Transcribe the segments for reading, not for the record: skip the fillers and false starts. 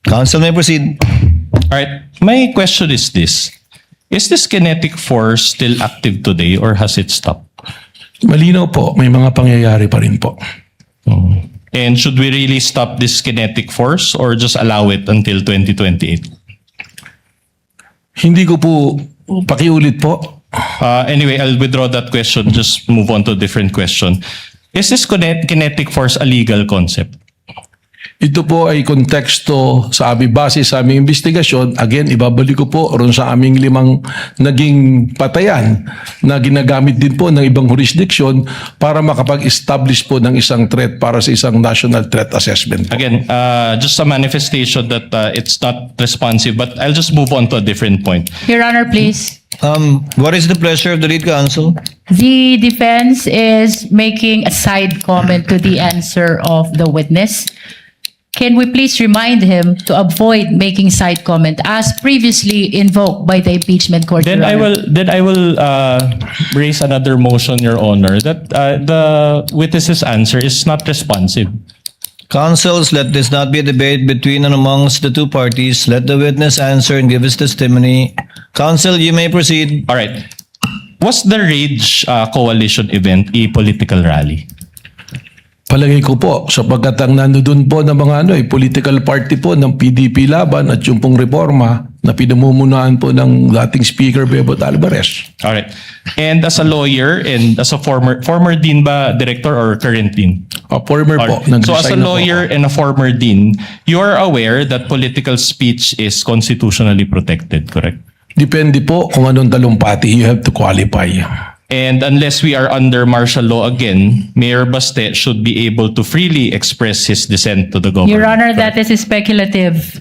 Counsel may proceed. All right. My question is this. Is this kinetic force still active today or has it stopped? Malinaw po, may mga pangyayari pa rin po. And should we really stop this kinetic force or just allow it until 2028? Hindi ko po, pakiulit po. Anyway, I'll withdraw that question. Just move on to a different question. Is this kinetic force a legal concept? Ito po ay konteksto sa base sa aming investigasyon. Again, ibabalik ko po ron sa aming 5 naging patayan na ginagamit din po ng ibang jurisdiction para makapag-establish po ng isang threat para sa isang national threat assessment. Again, just a manifestation that it's not responsive, but I'll just move on to a different point. Your Honor, please. What is the pleasure of the lead counsel? The defense is making a side comment to the answer of the witness. Can we please remind him to avoid making side comment as previously invoked by the impeachment court? Then Your I Honor? will raise another motion, Your Honor, that the witness's answer is not responsive. Counsels, let this not be a debate between and amongst the two parties. Let the witness answer and give his testimony. Counsel, you may proceed. All right. Was the Rage Coalition event a political rally? Palagay ko po, sapagkat ang nandoon po ng mga political party po ng PDP Laban at yung pong reforma na pinamumunuan po ng dating Speaker Bebot Alvarez. All right. And as a lawyer and as a former dean ba, director or current dean? Former All po. right. So as a nag-resign na po lawyer ako. and a former dean, you are aware that political speech is constitutionally protected, correct? Depende po kung anong talumpati. You have to qualify. And unless we are under martial law again, Mayor Baste should be able to freely express his dissent to the government. Your Honor, that is speculative.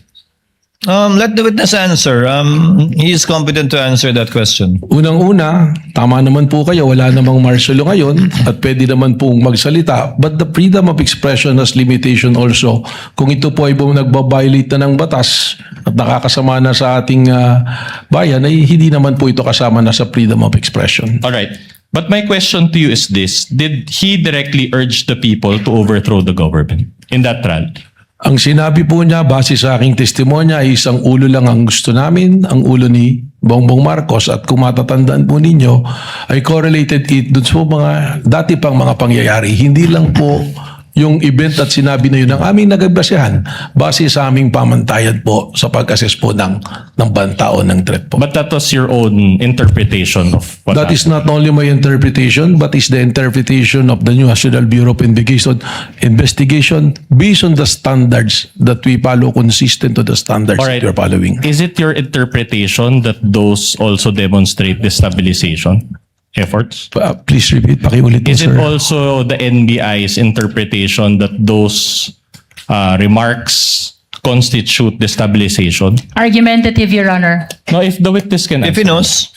Let the witness answer. He is competent to answer that question. Unang-una, tama naman po kayo, wala namang martial law ngayon at pwede naman pong magsalita. But the freedom of expression has limitation also. Kung ito po ay nagbabiolate na ng batas at nakakasama na sa ating bayan, ay hindi naman po ito kasama na sa freedom of expression. All right. But my question to you is this. Did he directly urge the people to overthrow the government in that rally? Ang sinabi po niya, base sa aking testimonya, ay isang ulo lang ang gusto namin, ang ulo ni Bongbong Marcos. At kung matatandaan po ninyo, ay correlated it dun sa mga dati pang mga pangyayari. Hindi lang po yung event at sinabi na yun ang aming nagbasehan base sa aming pamantayan po sa pag-assess po ng banta o ng threat po. But that was your own interpretation of what That happened. is not only my interpretation, but is the interpretation of the new National Bureau of Investigation based on the standards that we follow, consistent to the standards All right. that we are following. Is it your interpretation that those also demonstrate destabilization efforts? Please repeat, pakiulit po, Is it sir. also the NBI's interpretation that those remarks constitute destabilization? Argumentative, Your Honor. No, if the witness can If he answer. knows,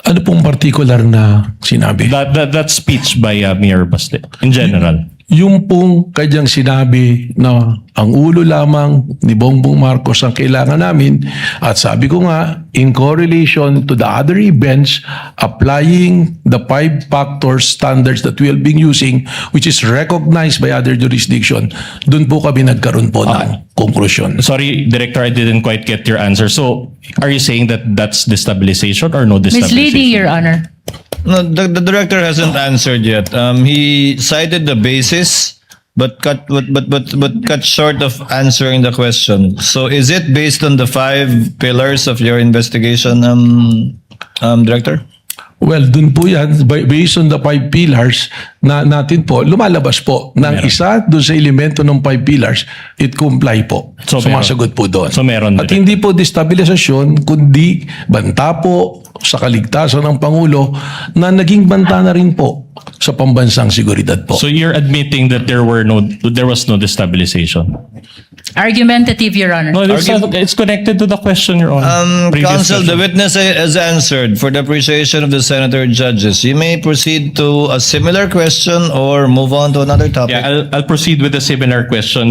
Ano pong particular na sinabi? That speech by Mayor Baste in general. Yung pong kanyang sinabi na ang ulo lamang ni Bongbong Marcos ang kailangan namin at sabi ko nga, in correlation to the other events, applying the 5 factor standards that we have been using, which is recognized by other jurisdiction, dun po kami nagkaroon po ng conclusion. Sorry, Director, I didn't quite get your answer. So, are you saying that that's destabilization or no destabilization? Misleading, Your Honor. no, the director hasn't answered yet. He cited the basis, but cut short of answering the question. So, is it based on the 5 pillars of your investigation, Director? Well, dun po yan, based on the 5 pillars na natin po, lumalabas po ng isa dun sa elemento ng 5 pillars, it comply po. So, Sumasagot po doon. So, meron At din. hindi po destabilisasyon, kundi banta po sa kaligtasan ng Pangulo na naging banta na rin po sa pambansang seguridad po. So, you're admitting that there was no destabilization? Argumentative, Your Honor. No, it's connected to the question, Your Honor. Previous Counsel, the question. witness has answered for the appreciation of the senator judges. You may proceed to a similar question or move on to another topic. Yeah, I'll proceed with a similar question.